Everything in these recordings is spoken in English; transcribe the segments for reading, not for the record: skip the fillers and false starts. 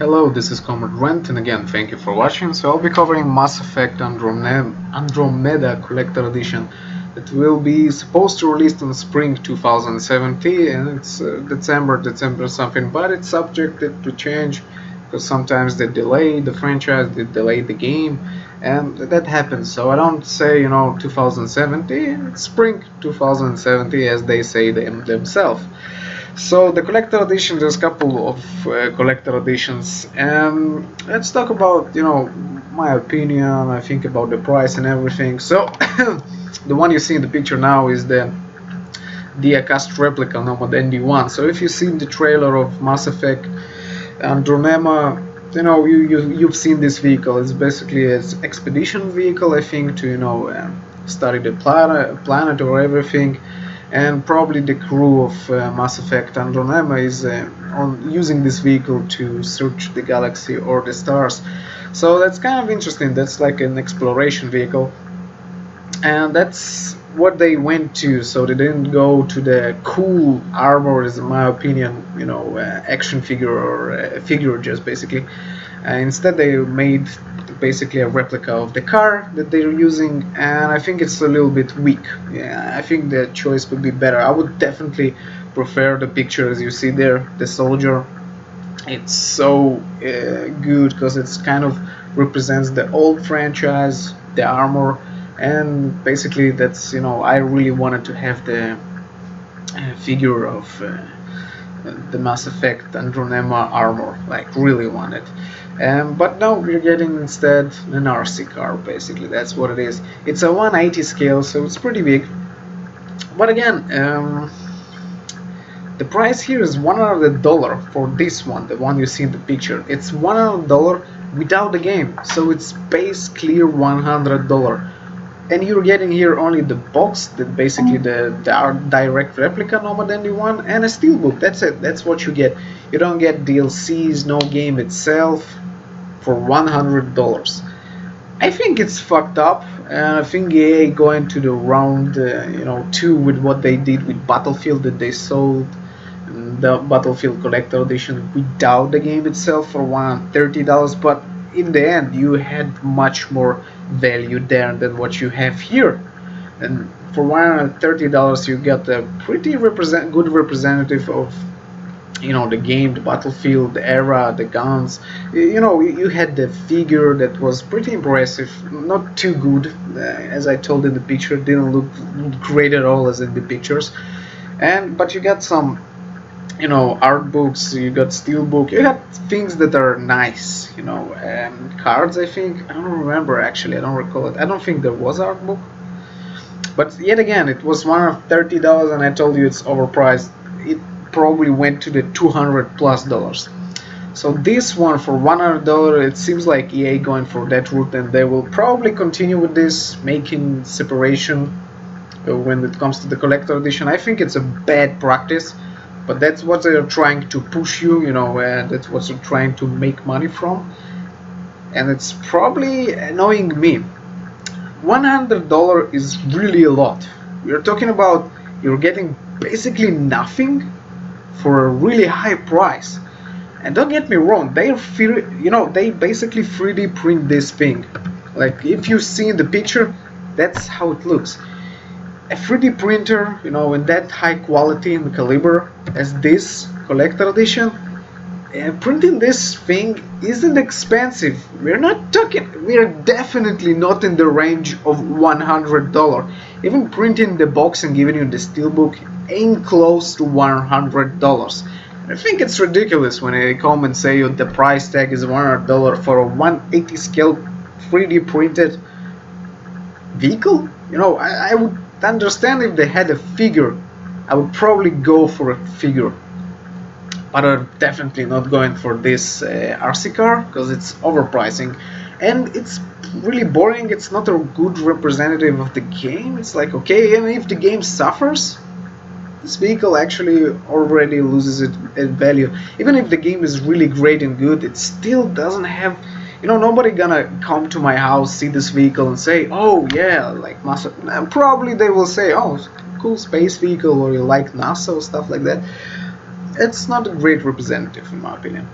Hello, this is Comrade Rant, and again, thank you for watching. So I'll be covering Mass Effect Andromeda Collector Edition that will be supposed to release in spring 2017, and it's December something, but it's subjected to change because sometimes they delay the franchise, they delay the game, and that happens. So I don't say 2017, it's spring 2017 as they say themselves. So the collector edition, there's a couple of collector editions, and let's talk about my opinion. I think about the price and everything. So the one you see in the picture now is the cast Replica of Nomad ND1. So if you've seen the trailer of Mass Effect Andromeda, you've seen this vehicle. It's basically an expedition vehicle, I think, to study the planet or everything. And probably the crew of Mass Effect Andromeda is on using this vehicle to search the galaxy or the stars. So that's kind of interesting. That's like an exploration vehicle, and that's what they went to. So they didn't go to the cool armor, is in my opinion, action figure or figure just basically. Instead, they made basically a replica of the car that they're using, and I think it's a little bit weak. Yeah, I think the choice would be better. I would definitely prefer the picture as you see there, the soldier. It's so good because it's kind of represents the old franchise, the armor, and basically that's I really wanted to have the figure of the Mass Effect Andromeda armor, like really wanted. But no, we're getting instead an RC car, basically. That's what it is. It's a 180 scale, so it's pretty big. But again, the price here is $100 for this one, the one you see in the picture. It's $100 without the game, so it's base clear $100. And you're getting here only the box, that basically the direct replica Nomad ND1 and a steelbook. That's it. That's what you get. You don't get DLCs, no game itself for $100. I think it's fucked up, and I think EA going to the round, 2 with what they did with Battlefield, that they sold the Battlefield Collector Edition without the game itself for $130, but in the end you had much more value there than what you have here. And for $130 you got a pretty good representative of the game, the Battlefield, the era, the guns. You had the figure that was pretty impressive, not too good, as I told in the picture, didn't look great at all as in the pictures. But you got some art books, you got steelbook, you got things that are nice, cards. I think, I don't remember actually, I don't recall it. I don't think there was art book, but yet again it was $130, and I told you it's overpriced. It probably went to the $200+. So this one for $100, it seems like EA going for that route, and they will probably continue with this, making separation when it comes to the collector edition. I think it's a bad practice, but that's what they're trying to push you, that's what they're trying to make money from, and it's probably annoying me. $100 is really a lot. You're talking about you're getting basically nothing for a really high price. And don't get me wrong, they basically 3D print this thing. Like if you see in the picture, that's how it looks. A 3D printer, in that high quality and caliber as this collector edition, printing this thing isn't expensive. We're definitely not in the range of $100. Even printing the box and giving you the steelbook ain't close to $100. I think it's ridiculous when they come and say the price tag is $100 for a 180 scale 3D printed vehicle. I would understand if they had a figure. I would probably go for a figure, but I'm definitely not going for this RC car because it's overpricing and it's really boring. It's not a good representative of the game. It's like, okay, even if the game suffers, this vehicle actually already loses its value. Even if the game is really great and good, it still doesn't have, nobody gonna come to my house, see this vehicle and say, oh yeah, like NASA. Probably they will say, oh, cool space vehicle, or you like NASA or stuff like that. It's not a great representative in my opinion.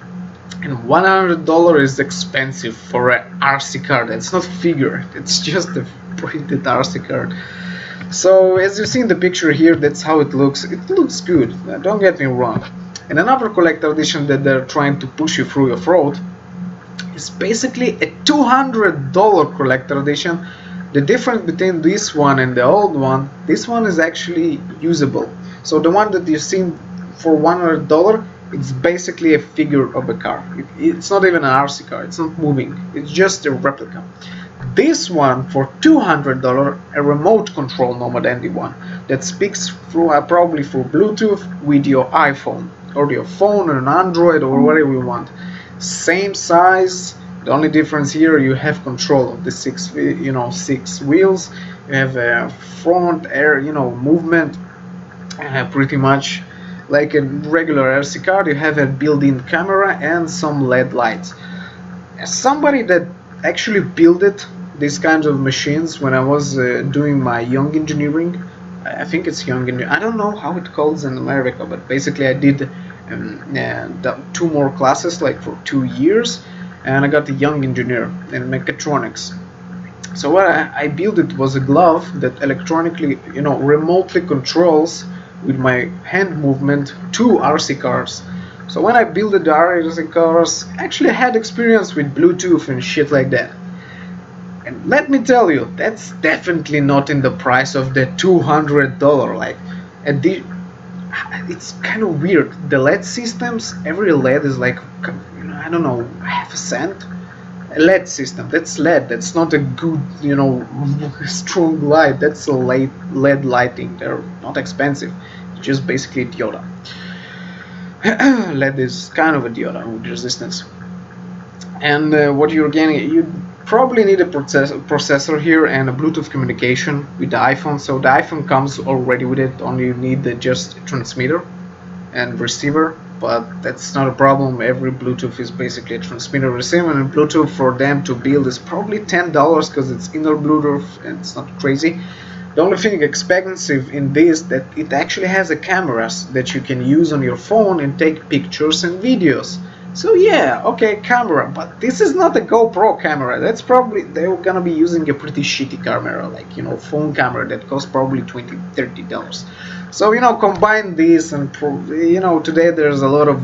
and $100 is expensive for an RC card. It's not figure, it's just a printed RC card. So as you see in the picture here, that's how it looks. It looks good, don't get me wrong. And another collector edition that they're trying to push you through your throat is basically a $200 collector edition. The difference between this one and the old one, this one is actually usable. So the one that you've seen for $100, it's basically a figure of a car. It's not even an RC car, it's not moving, it's just a replica. This one for $200, a remote control Nomad ND1 that speaks through probably through Bluetooth with your iPhone or your phone or an Android or whatever you want. Same size. The only difference here, you have control of the six wheels. You have a front air movement, pretty much like a regular RC car. You have a built-in camera and some LED lights. As somebody that actually built these kinds of machines when I was doing my young engineering, I think it's young engineering, I don't know how it calls in America, but basically I did 2 more classes, like for 2 years, and I got a young engineer in mechatronics. So what I built it was a glove that electronically, remotely controls with my hand movement 2 RC cars. So when I built the RC cars, I actually had experience with Bluetooth and shit like that. And let me tell you, that's definitely not in the price of the $200. Like, it's kind of weird. The LED systems, every LED is like, I don't know, half a cent. A LED system, that's LED. That's not a good, strong light. That's a LED lighting. They're not expensive. It's just basically a diode. LED is kind of a diode with resistance. And what you're getting, you probably need a processor here and a Bluetooth communication with the iPhone. So the iPhone comes already with it, only you need just a transmitter and receiver, but that's not a problem. Every Bluetooth is basically a transmitter receiver, and Bluetooth for them to build is probably $10 because it's inner Bluetooth and it's not crazy. The only thing expensive in this that it actually has a cameras that you can use on your phone and take pictures and videos. So yeah, okay, camera, but this is not a GoPro camera. That's probably, they're gonna be using a pretty shitty camera, like, phone camera that costs probably $20-30. So, combine this and, today there's a lot of,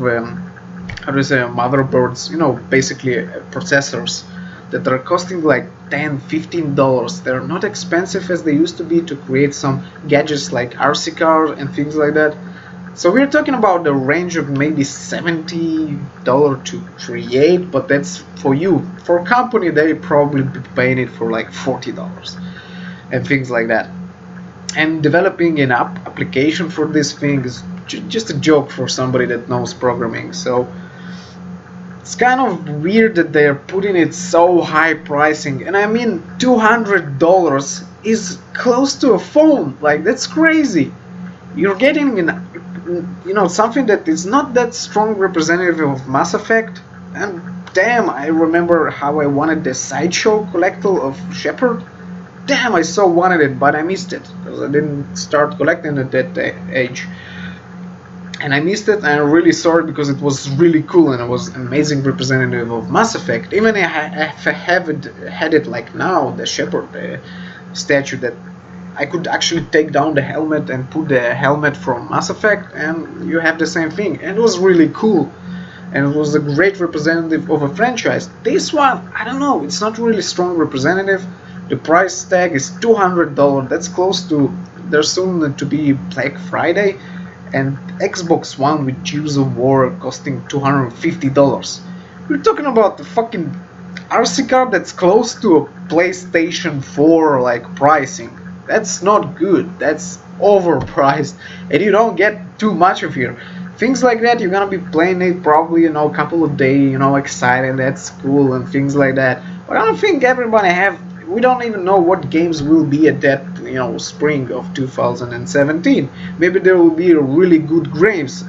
motherboards, basically processors that are costing like $10-15. They're not expensive as they used to be to create some gadgets like RC cars and things like that. So we're talking about the range of maybe $70 to create, but that's for you. For a company, they probably be paying it for like $40 and things like that. And developing an application for this thing is just a joke for somebody that knows programming. So it's kind of weird that they're putting it so high pricing. And I mean, $200 is close to a phone. Like, that's crazy. You're getting something that is not that strong representative of Mass Effect. And damn, I remember how I wanted the Sideshow collectible of Shepard. Damn, I so wanted it, but I missed it because I didn't start collecting at that age. And I missed it, and I'm really sorry because it was really cool and it was amazing representative of Mass Effect. Even if I had it like now, the Shepard statue, that I could actually take down the helmet and put the helmet from Mass Effect, and you have the same thing. And it was really cool, and it was a great representative of a franchise. This one, I don't know, it's not really strong representative. The price tag is $200. That's close to, there's soon to be Black Friday, and Xbox One with Gears of War costing $250. We're talking about the fucking RC card that's close to a PlayStation 4 like pricing. That's not good. That's overpriced, and you don't get too much of here. Things like that, you're gonna be playing it probably, a couple of days, excited, that's cool, and things like that. But I don't think everybody we don't even know what games will be at that, spring of 2017. Maybe there will be really good games,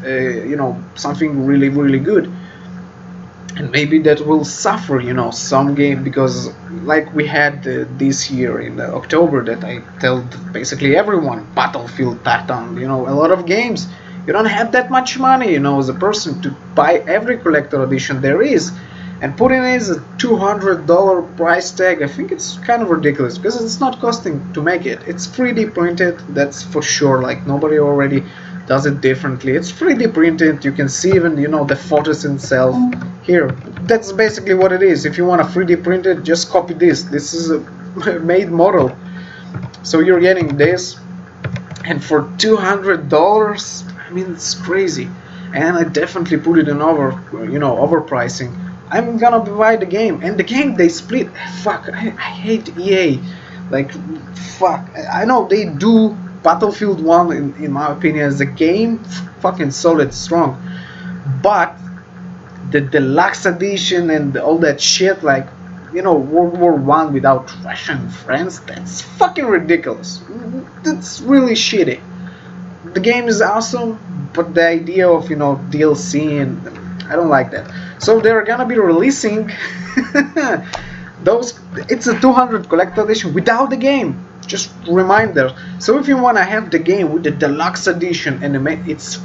something really, really good. And maybe that will suffer, some game, because like we had this year in October that I told basically everyone, Battlefield Titan, a lot of games, you don't have that much money, you know, as a person to buy every collector edition there is, and putting in a $200 price tag, I think it's kind of ridiculous because it's not costing to make it. It's 3D printed, that's for sure. Like, nobody already does it differently. It's 3D printed. You can see even, you know, the photos itself here. That's basically what it is. If you want a 3D printed, just copy this. This is a made model. So you're getting this, and for $200, I mean, it's crazy. And I definitely put it in overpricing. I'm gonna buy the game, and the game they split. Fuck, I hate EA. Like, fuck. I know they do Battlefield 1 in my opinion as a game, fucking solid, strong. But the deluxe edition and all that shit, like, you know, World War One without Russian friends, that's fucking ridiculous. That's really shitty. The game is awesome, but the idea of, you know, DLC, and I don't like that. So they're gonna be releasing those. It's a 200 collector edition without the game. Just reminder. So if you wanna have the game with the deluxe edition, and it's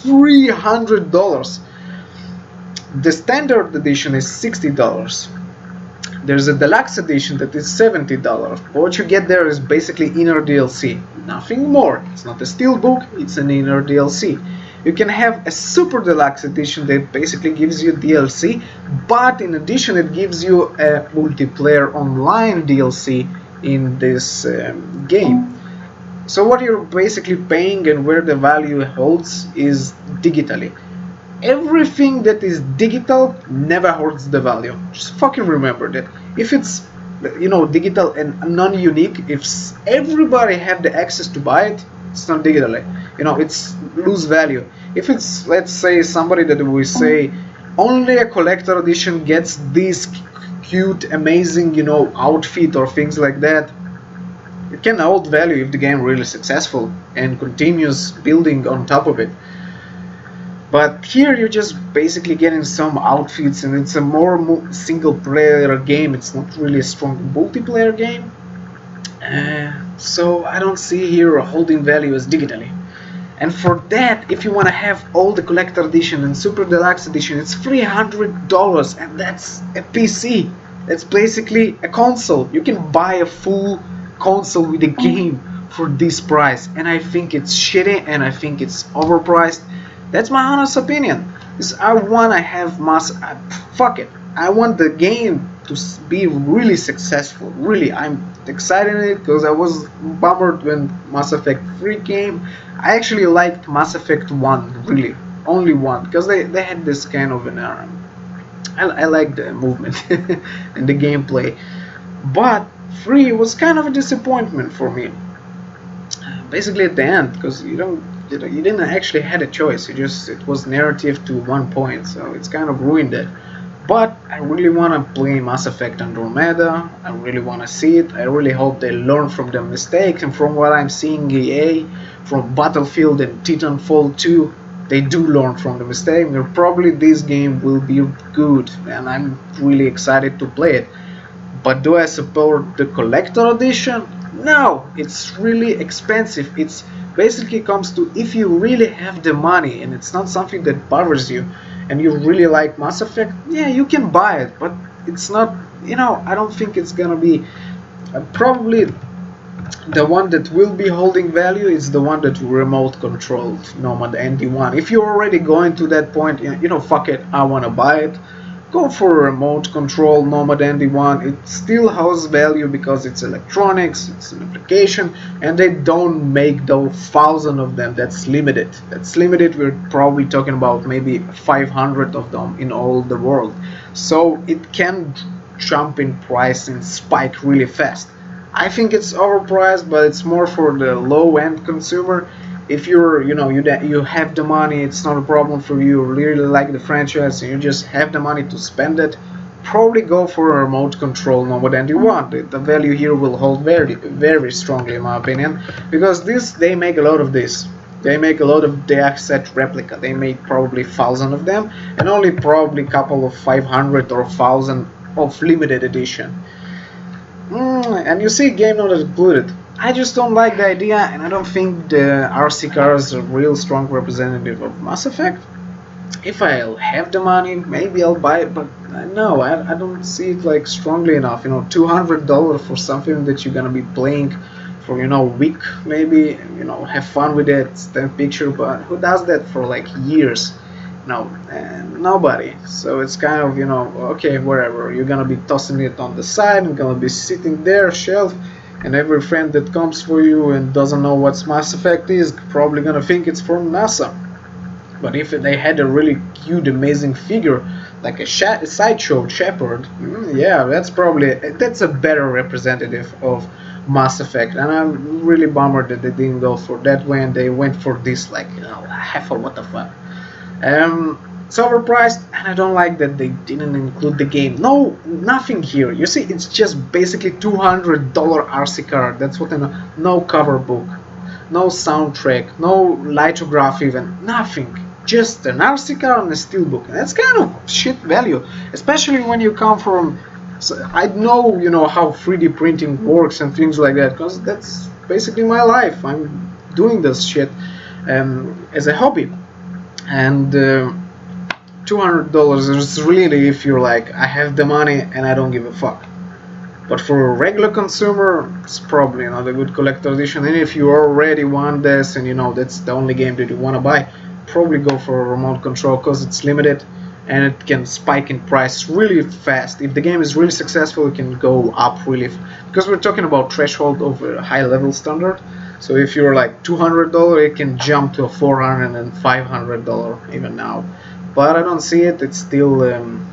$300. The standard edition is $60. There's a deluxe edition that is $70. What you get there is basically inner DLC, nothing more. It's not a steelbook, it's an inner DLC. You can have a super deluxe edition that basically gives you DLC, but in addition it gives you a multiplayer online DLC in this game. So what you're basically paying and where the value holds is digitally. Everything that is digital never holds the value. Just fucking remember that. If it's, you know, digital and non-unique, if everybody have the access to buy it, it's not digitally. You know, it's lose value. If it's, let's say, somebody that we say only a collector edition gets this cute, amazing, you know, outfit or things like that, it can hold value if the game really successful and continues building on top of it. But here you're just basically getting some outfits, and it's a more single player game. It's not really a strong multiplayer game. So I don't see here a holding value as digitally. And for that, if you want to have all the collector edition and super deluxe edition, it's $300, and that's a PC. That's basically a console. You can buy a full console with a game for this price, and I think it's shitty, and I think it's overpriced. That's my honest opinion. Because I want to have fuck it. I want the game to be really successful. Really, I'm excited in it because I was bummed when Mass Effect 3 came. I actually liked Mass Effect 1, really. Only 1. Because they had this kind of an I like the movement and the gameplay. But 3 was kind of a disappointment for me. Basically at the end, because you didn't actually had a choice. It was narrative to one point, so it's kind of ruined it. But I really want to play Mass Effect Andromeda. I really want to see it. I really hope they learn from their mistakes, and from what I'm seeing EA, from Battlefield and Titanfall 2, they do learn from the mistake, and probably this game will be good, and I'm really excited to play it. But do I support the collector edition? No, it's really expensive. It's basically comes to, if you really have the money and it's not something that bothers you and you really like Mass Effect, yeah, you can buy it, but it's not, you know, I don't think it's gonna be probably the one that will be holding value is the one that remote controlled Nomad ND1. If you're already going to that point, you know, fuck it, I want to buy it, go for a remote control Nomad ND1. It still has value because it's electronics, it's an application, and they don't make those 1,000 of them. That's limited. We're probably talking about maybe 500 of them in all the world. So it can jump in price and spike really fast. I think it's overpriced, but it's more for the low-end consumer. If you're, you know, you have the money, it's not a problem for you, really like the franchise, and you just have the money to spend it, probably go for a remote control Nomad ND1. The value here will hold very, very strongly in my opinion, because they make a lot of this. They make a lot of the asset replica. They make probably 1,000 of them, and only probably couple of 500 or 1,000 of limited edition. And you see game not included. I just don't like the idea, and I don't think the RC car is a real strong representative of Mass Effect. If I'll have the money, maybe I'll buy it, but no, I don't see it like strongly enough. You know, $200 for something that you're gonna be playing for, you know, a week, maybe, you know, have fun with it, stand picture, but who does that for like years? No, nobody. So it's kind of, you know, okay, whatever. You're gonna be tossing it on the side, you're gonna be sitting there, shelf, and every friend that comes for you and doesn't know what Mass Effect is probably gonna think it's from NASA. But if they had a really cute, amazing figure, like a sideshow Shepard, yeah, that's a better representative of Mass Effect. And I'm really bummed that they didn't go for that way and they went for this, like, you know, heifer, what the fuck. It's overpriced, and I don't like that they didn't include the game. No, nothing here. You see, it's just basically $200 RC card. That's what I know. No cover book, no soundtrack, no lithograph, even nothing. Just an RC card and a steelbook. And that's kind of shit value, especially when you come from. So I know, you know, how 3D printing works and things like that, because that's basically my life. I'm doing this shit as a hobby. And $200 is really, if you're like, I have the money and I don't give a fuck. But for a regular consumer, it's probably not a good collector edition. And if you already want this and you know that's the only game that you want to buy, probably go for a remote control because it's limited and it can spike in price really fast. If the game is really successful, it can go up really because we're talking about threshold of a high level standard. So if you're like $200, it can jump to a $400 and $500 even now. But I don't see it. It's still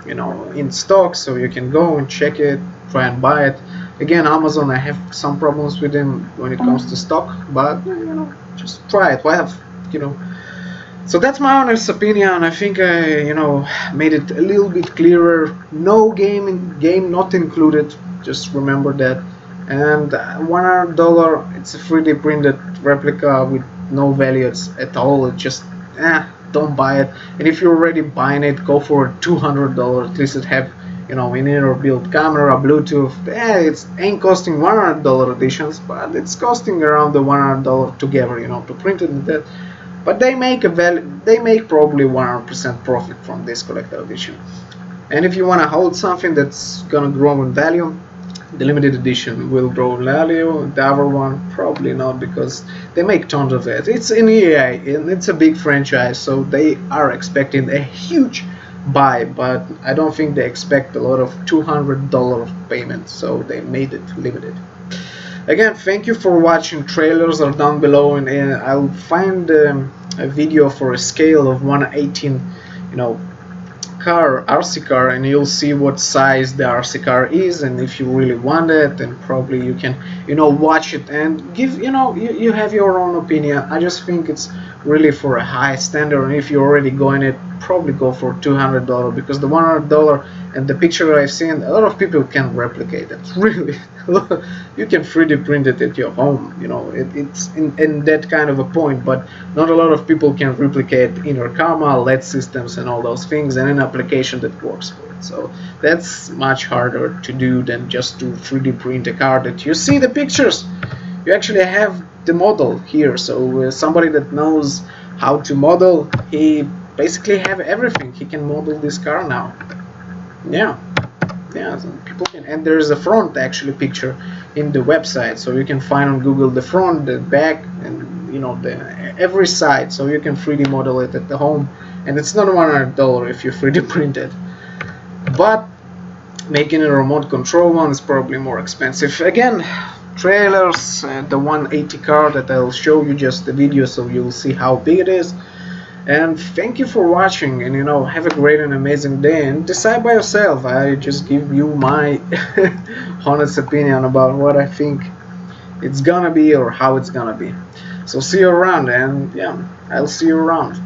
you know, in stock, so you can go and check it, try and buy it. Again, Amazon, I have some problems with them when it comes to stock, but you know, just try it. Why have, you know? So that's my honest opinion. I think I, you know, made it a little bit clearer. No game not included. Just remember that. And $100, it's a 3D printed replica with no value at all. It just, don't buy it. And if you're already buying it, go for $200. At least it have, you know, an inner built camera, Bluetooth. It ain't costing $100 editions, but it's costing around the $100 together, you know, to print it and that. But they make probably 100% profit from this collector edition. And if you want to hold something that's gonna grow in value, the limited edition will grow in value. The other one probably not, because they make tons of it. It's in EA and it's a big franchise, so they are expecting a huge buy, but I don't think they expect a lot of $200 payment, so they made it limited. Again, thank you for watching. Trailers are down below, and I'll find a video for a scale of 1/18, you know, RC car, and you'll see what size the RC car is, and if you really want it, then probably you can, you know, watch it and give, you know, you have your own opinion. I just think it's really for a high standard, and if you're already going it, probably go for $200, because the $100 and the picture I've seen, a lot of people can replicate it. Really, you can 3D print it at your home, you know, it's in that kind of a point, but not a lot of people can replicate inner camera, LED systems and all those things, and an application that works for it. So that's much harder to do than just to 3D print a car that you see the pictures. You actually have the model here, so somebody that knows how to model, he basically have everything. He can model this car now. Yeah, so people can, and there's a front actually picture in the website, so you can find on Google the front, the back, and you know, the every side, so you can 3D model it at the home, and it's not $100 if you 3D print it. But making a remote control one is probably more expensive. Again, trailers, the 180 car that I'll show you, just the video, so you'll see how big it is. And thank you for watching, and you know, have a great and amazing day, and decide by yourself. I just give you my honest opinion about what I think it's gonna be or how it's gonna be. So see you around, and yeah, I'll see you around.